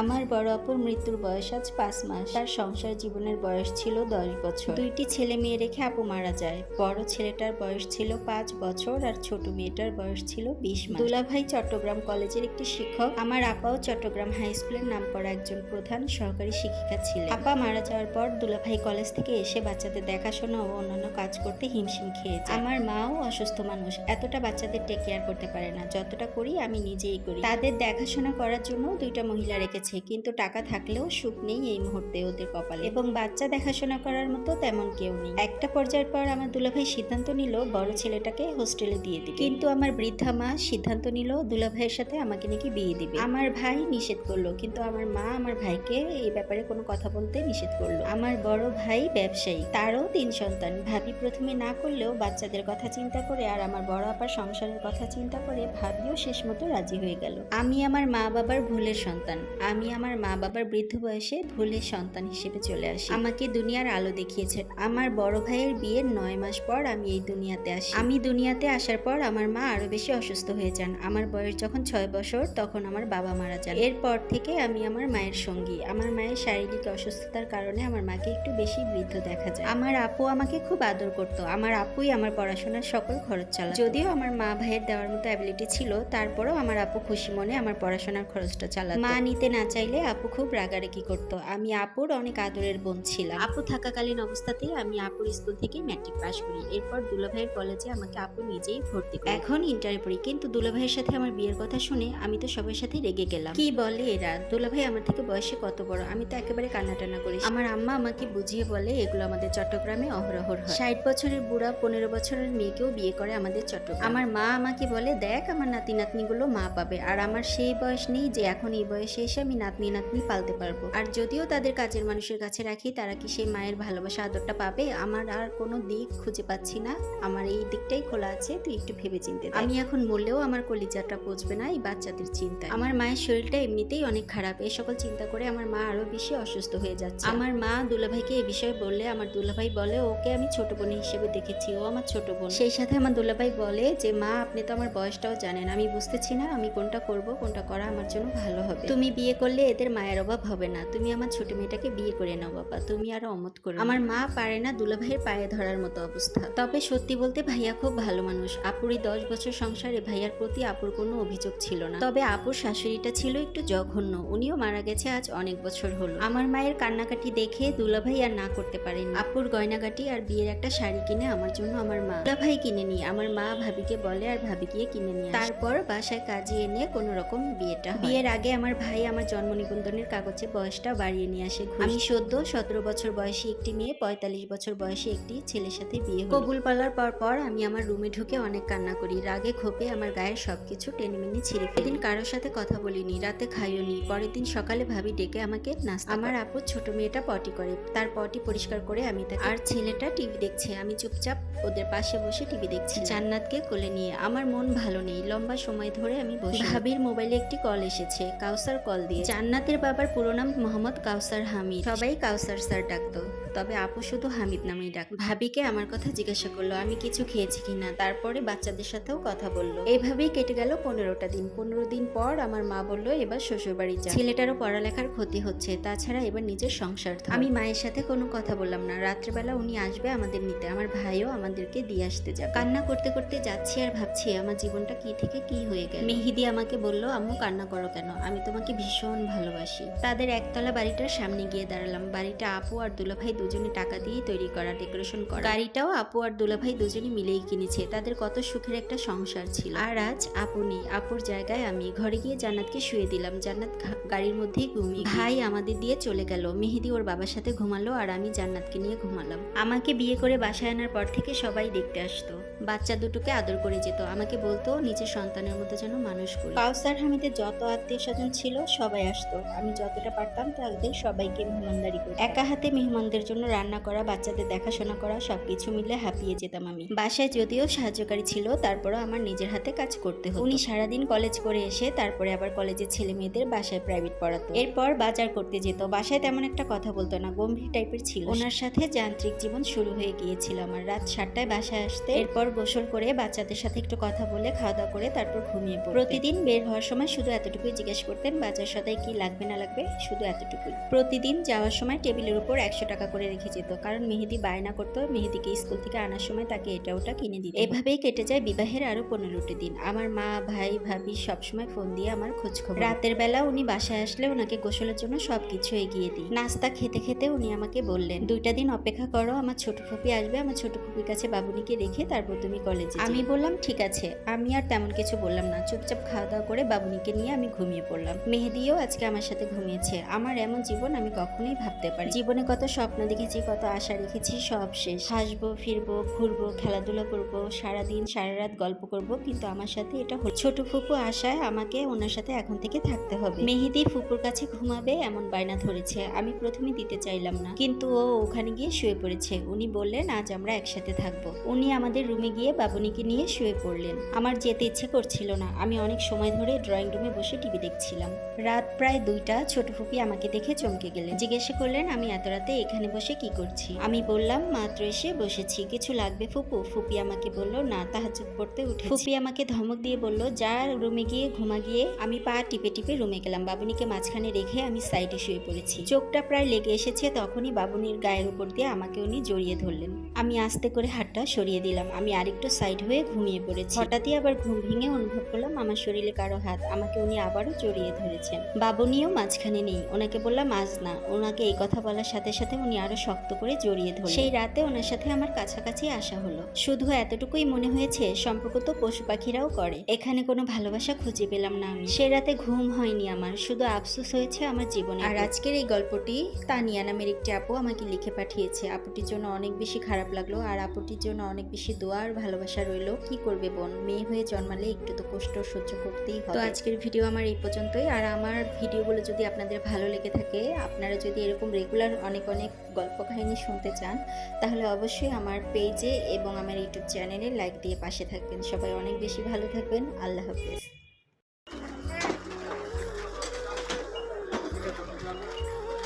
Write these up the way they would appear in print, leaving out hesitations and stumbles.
আমার বড় আপুর মৃত্যুর বয়স আজ 5 মাস। তার সংসার জীবনের বয়স ছিল 10 বছর। দুইটি ছেলে মেয়ে রেখে আপু মারা যায়। বড় ছেলেটার বয়স ছিল 5 বছর আর ছোট মেয়েটার বয়স ছিল 20 মাস। দুলাভাই চট্টগ্রাম কলেজের একটি শিক্ষক। আমার আপাও চট্টগ্রাম হাই স্কুলের নামকরা একজন প্রধান সহকারী শিক্ষিকা ছিলেন। আপা মারা যাওয়ার পর দুলাভাই কলেজ থেকে এসে বাচ্চাদের দেখাশোনা ও অন্যান্য কাজ করতে হিমশিম খেয়েছে। আমার মাও অসুস্থ মানুষ, এতটা বাচ্চাদের টেক কেয়ার করতে পারে না, যতটা করি আমি নিজেই করি। তাদের দেখাশোনা করার জন্য দুইটা মহিলা রেখেছে, কিন্তু টাকা থাকলেও সুখ নেই এই মুহূর্তে ওদের কপালে, এবং বাচ্চা দেখাশোনা করার মতো তেমন কেউ নেই। একটা পর্যায়ের পর আমার দুলাভাই সিদ্ধান্ত নিল বড় ছেলেটাকে হোস্টেলে দিয়ে দিবে, কিন্তু আমার বৃদ্ধা মা সিদ্ধান্ত নিল দুলাভাইয়ের সাথে আমাকে নাকি বিয়ে দিবে। আমার ভাই নিষেধ করলো, কিন্তু আমার মা আমার ভাইকে এই ব্যাপারে কোনো কথা বলতে নিষেধ করলো। আমার বড় ভাই ব্যবসায়ী, তারও 3 সন্তান। ভাবি প্রথমে না করলেও বাচ্চাদের কথা চিন্তা করে আর আমার বড় আপার সংসারের কথা চিন্তা করে ভাবিও শেষ মতো রাজি হয়ে গেল। আমি আমার মা বাবার ভুলের সন্তান। আমি আমার মা বাবার বৃদ্ধ বয়সে ভুলের সন্তান হিসেবে চলে আসি। আমাকে দুনিয়ার আলো দেখিয়েছেন। আমার বড় ভাইয়ের বিয়ের 9 মাস পর আমি এই দুনিয়াতে আসি। আমি দুনিয়াতে আসার পর আমার মা আরো বেশি অসুস্থ হয়ে যান। আমার বয়স যখন 6 বছর তখন আমার বাবা মারা যান। এরপর থেকে আমি আমার মায়ের সঙ্গী। আমার মায়ের শারীরিক অসুস্থতার কারণে আমার মাকে একটু বেশি বৃদ্ধ দেখা যায়। আমার আপু আমাকে খুব আদর করতো। আমার আপুই আমার পড়াশোনার সকল খরচ চালাতো। যদিও আমার মা ভাইয়ের দেওয়ার মতো অ্যাবিলিটি ছিল, তারপরও আমার আপু খুশি মনে আমার পড়াশোনার খরচটা চালাতো। মা নিতে না চাইলে আপু খুব রাগারাগি করতো। আমি আপুর অনেক আদরের বোন ছিলাম। আপু থাকাকালীন অবস্থাতেই আমি আপুর স্কুল থেকে ম্যাট্রিক পাশ করি। এরপর দুলাভাইয়ের কলেজে আমাকে আপু নিজেই ভর্তি করে। এখন ইন্টারে পড়ি, কিন্তু দুলাভাইয়ের সাথে আমার বিয়ের কথা শুনে আমি তো সবার সাথে রেগে গেলাম। কি বলে এরা, দুলাভাই আমার থেকে বয়সে কত বড়, আমি তো একেবারে কান্নাটানা করি। আমার আম্মা আমাকে বুঝিয়ে বলে এগুলো আমাদের চট্টগ্রামে অহরহ হয়। 60 বছরের বুড়া 15 বছরের মেয়েকেও বিয়ে করে আমাদের চট্টগ্রাম। আমার মা আমাকে বলে দেখ আমার নাতি নাতনিগুলো মা পাবে, আর আমার সেই বয়স নেই যে এখন এই বয়সে এসে আমি নাতনি নাতনি পালতে পারবো। আর যদিও তাদের কাজের মানুষের কাছে রাখি, তারা কি সেই মায়ের ভালোবাসা আদরটা পাবে? আমার আর কোনো দিক খুঁজে পাচ্ছি না। আমার এই দিকটাই খোলা আছে, তুই একটু ভেবে চিন্তে দেখ। আমি এখন মরলেও আমার কলিজাটা পচবে না এই বাচ্চাদের চিন্তায়। আমার মায়ের শরীরটা এমনিতেই অনেক খারাপ, এই সকল চিন্তা করে আমার মা আরো বেশি অসুস্থ হয়ে যাচ্ছে। আমার মা দুলাভাইকে এই বিষয়ে বললে আমার দুলাভাই বলে ওকে আমি ছোট বোন হিসেবে দেখেছি, ও আমার ছোট বোন। সেই সাথে আমার দুলাভাই বলে যে মা আপনি তো আমার বয়সটাও জানেন, আমি বুঝতেছি না আমি কোনটা করব, কোনটা করা আমার জন্য ভালো হবে। তুমি বিয়ে করলে এদের মায়ের অভাব হবে না, তুমি আমার ছোট মেয়েটাকে বিয়ে করে নাও বাবা, তুমি আরো অমত করো। আমার মা পারে না দুলাভাইয়ের পায়ে ধরার মতো অবস্থা। তবে সত্যি বলতে ভাইয়া খুব ভালো মানুষ। আপুরই 10 বছর সংসারে ভাইয়ার প্রতি আপুর কোনো অভিযোগ ছিল না। তবে আপুর শাশুড়িটা ছিল একটু জঘন্য, উনিও মারা গেছে আজ অনেক বছর হলো। আমার মায়ের কান্নাকাটি দেখে দুলাভাই আর না করতে পারেনি। আপুর গয়নাগাটি আর বিয়ের একটা শাড়ি কিনে আমার জন্য আমার মা দুলাভাই কিনে নিয়ে আমার মা ভাবিকে বলে আর ভাবি গিয়ে কিনে নিয়ে তারপর বাসায় কাজে এনে কোন রকম বিয়েটা হয়। বিয়ের আগে আমার ভাই আমার জন্ম নিবন্ধনের কাগজে বয়সটা বাড়িয়ে নিয়ে আসে। আমি 17 বছর বয়সী একটি মেয়ে 45 বছর বয়সী একটি ছেলের সাথে বিয়ে হলো। কবুল পালার পর আমি আমার রুমে ঢুকে অনেক কান্না করি। রাগে ক্ষোভে আমার গায়ের সবকিছু টেনেমিনি ছিঁড়ে ফেলি। এদিন কারোর সাথে কথা বলিনি, রাতে খাইও নি। পরের দিন সকালে ভাবি ডেকে আমাকে নাস্তা। আমার আপুর ছোট মেয়েটা পটি করে, তার পটি পরিষ্কার করে আমি তাকে, আর ছেলেটা টিভি দেখছে। আমি চুপচাপ ওদের পাশে বসে টিভি দেখছি জান্নাতকে কোলে নিয়ে। আমার মন ভালো নেই, লম্বা সময় ধরে আমি বসে। ভাবির মোবাইলে একটি কল এসেছে, কাউসার কল দিয়ে। জান্নাতের বাবার পুরো নাম মোহাম্মদ কাউসার হামিদ, সবাই কাউসার স্যার ডাকতো, তবে আপু শুধু হামিদ নামেই ডাক। ভাবিকে আমার কথা জিজ্ঞাসা করলো আমি কিছু খেয়েছি কিনা, তারপরে বাচ্চাদের সাথেও কথা বললো। এইভাবেই কেটে গেল 15টা দিন। 15 দিন পর আমার মা বললো এবার শ্বশুর বাড়ি যা, ছেলেটারও পড়ালেখার ক্ষতি হচ্ছে, তাছাড়া এবার নিজের সংসার। আমি মায়ের সাথে কোনো কথা বললাম না। রাত্রেবেলা উনি আসবে আমাদের নিতে, আমার ভাইও আমাদেরকে দিয়ে আসতে যাবে। কান্না করতে করতে যাচ্ছি আর ভাবছি আমার জীবনটা কি থেকে কি হয়ে গেল। মেহিদি আমাকে বললো আম্মু কান্না করো কেন, আমি তোমাকে ভীষণ ভালোবাসি। তাদের একতলা বাড়িটার সামনে গিয়ে দাঁড়ালাম। বাড়িটা আপু আর দুলাভাই দুজনে টাকা দিয়ে তৈরি করা, ডেকোরেশন করা। গাড়িটাও আপু আর দুলাভাই দুজনে মিলেই কিনেছে। তাদের কত সুখের একটা সংসার ছিল। আর আজ আপু নেই, আপুর জায়গায় আমি। ঘরে গিয়ে জান্নাতকে শুয়ে দিলাম। জান্নাত গাড়ির মধ্যেই ঘুমিয়ে। ভাই আমাদের দিয়ে চলে গেল। মেহেদি ওর বাবার সাথে ঘুমালো আর আমি জান্নাতকে নিয়ে ঘুমালাম। আমাকে বিয়ে করে বাসায় আনার পর থেকে সবাই দেখতে আসতো, বাচ্চা দুটোকে আদর করে যেত, আমাকে বলতো নিজের সন্তানের মতো যেন মানুষ করি। কাউসার হামিদের যত আত্মীয় স্বজন ছিল সবাই আসতো। আমি যতটা পারতাম তাদের সবাইকে মেহমানদারি করতাম। একা হাতে মেহমানদের জন্য রান্না করা, বাচ্চাদের দেখাশোনা করা, সবকিছু মিলে হাঁপিয়ে যেতাম আমি। বাসায় যদিও সাহায্যকারী ছিল, তারপরও আমার নিজের হাতে কাজ করতে হতো। উনি সারাদিন কলেজ করে এসে তারপরে আবার কলেজের ছেলে মেয়েদের বাসায় প্রাইভেট পড়াতো। এরপর বাজার করতে যেত। বাসায় তেমন একটা কথা বলতো না, গম্ভীর টাইপের ছিল। ওনার সাথে যান্ত্রিক জীবন শুরু হয়ে গিয়েছিল আমার। রাত 7টায় বাসায় আসতে, এরপর গোসল করে বাচ্চাদের সাথে একটু কথা বলে খাওয়া দাওয়া করে তারপর ঘুমিয়ে পড়তেন। প্রতিদিন বের হওয়ার সময় শুধু এতটুকুই জিজ্ঞেস করতেন বাজার সদাই সদাই কি লাগবে না লাগবে শুধু এতটুকুই। প্রতিদিন যাওয়ার সময় টেবিলের উপর 100 টাকা করে রেখে যেত, কারণ মেহেদি বায়না করতো মেহেদিকে স্কুল থেকে আনার সময় তাকে এটা ওটা কিনে দিত। এভাবেই কেটে যায় বিবাহের আরো 15টি দিন। আমার মা, ভাই, ভাবি সবসময় ফোন দিয়ে আমার খোঁজ খবর। রাতের বেলা উনি বাসায় আসলে ওনাকে গোসলের জন্য সবকিছু এগিয়ে দিই। নাস্তা খেতে খেতে উনি আমাকে বললেন, 2টা দিন অপেক্ষা করো, আমার ছোট ফুপি আসবে, আমার ছোট ফুপির কাছে বাবুনিকে রেখে তারপর তুমি কলেজে। আমি বললাম ঠিক আছে। আমি আর তেমন কিছু বললাম না, চুপচাপ খাওয়া দাওয়া করে বাবুনিকে নিয়ে আমি ঘুমিয়ে পড়লাম। মেহেদিও আজকে আমার সাথে ঘুমিয়েছে। আমার এমন জীবন আমি কখনোই ভাবতে পারি। জীবনে কত স্বপ্ন দেখেছি, কত আশা রেখেছি, সব শেষ। হাসবো, ফিরবো, ঘুরবো, খেলাধুলা করবো, সারাদিন সারা রাত গল্প করব, কিন্তু আমার সাথে এটা হলো। ছোট ফুপু আশায় আমাকে ওনার সাথে এখন থেকে থাকতে হবে। মেহেদি ফুপুর কাছে ঘুমাবে এমন বায়না ধরেছে। আমি প্রথমে দিতে চাইলাম না, কিন্তু ও ওখানে গিয়ে শুয়ে পড়েছে। উনি বললেন আজ আমরা একসাথে থাকবো। উনি আমাদের রুমে গিয়ে বাবুনিকে নিয়ে শুয়ে পড়লেন। আমার যেতে ইচ্ছে করছিল না। আমি অনেক সময় ধরে ড্রয়িং রুমে বসে টিভি দেখছিলাম। রাত প্রায় 2টা। ছোট ফুপি আমাকে দেখে চমকে গেলেন, জিজ্ঞাসা করলেন আমি এত রাতে এখানে বসে কি করছি। আমি বললাম মাত্র এসে বসেছি, কিছু লাগবে ফুপু? ফুপি আমাকে বলল না, তাহাজ্জুদ পড়তে উঠে। ফুপি আমাকে ধমক দিয়ে বলল যা রুমে গিয়ে ঘুমা গিয়ে। আমি পা টিপে টিপে রুমে গেলাম। বাবুনিকে মাঝখানে রেখে আমি সাইডে শুয়ে পড়েছি। চোখটা প্রায় লেগে এসেছে, তখনই বাবুনির গায়ের উপর দিয়ে আমাকে উনি জড়িয়ে ধরলেন। আমি আস্তে করে হাতটা সরিয়ে দিলাম। আমি আরেকটু সাইড হয়ে ঘুমিয়ে পড়েছি। হঠাৎই আবার ঘুম ভেঙে অনুভব করলাম আমার শরীরে কারো হাত। আমাকে উনি আবারও জড়িয়ে ধরেছেন। বাবুনিও মাঝখানে নেই। ওনাকে বললাম আজ না। ওনাকে এই কথা বলার সাথে সাথে উনি আরো শক্ত করে জড়িয়ে ধরলেন। সেই রাতে ওনার সাথে আমার কাছাকাছি আসা হলো। শুধু এতটুকুই মনে হয়েছে সম্পর্ক তো পশু পাখিরাও করে, এখানে কোনো ভালোবাসা খুঁজে পেলাম না আমি। সে রাতে ঘুম হয়নি আমার, শুধু আফসোস হয়েছে আমার জীবনে। আর আজকের এই গল্পটি তানিয়া নামের একটি আপু আমাকে লিখে পাঠিয়েছে। আপুটির জন্য অনেক বেশি খারাপ লাগলো, আর আপুটির জন্য অনেক বেশি দোয়া আর ভালোবাসা রইলো। কি করবে বোন, মেয়ে হয়ে জন্মালে একটু তো কষ্ট সহ্য করতেই হবে। তো আজকের ভিডিও আমার এই পর্যন্তই। আর আমার ভিডিওগুলো যদি আপনাদের ভালো লেগে থাকে, আপনারা যদি এরকম রেগুলার অনেক অনেক গল্প কাহিনী শুনতে চান, তাহলে অবশ্যই আমার পেজে এবং আমার ইউটিউব চ্যানেলে লাইক দিয়ে পাশে থাকবেন। সবাই অনেক বেশি ভালো থাকবেন। আল্লাহ হাফেজ।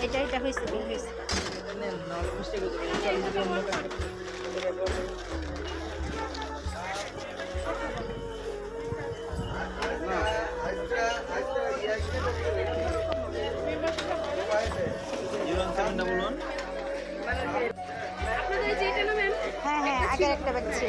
এটা হয়েছে হ্যাঁ, আগের একটা বাচ্চা।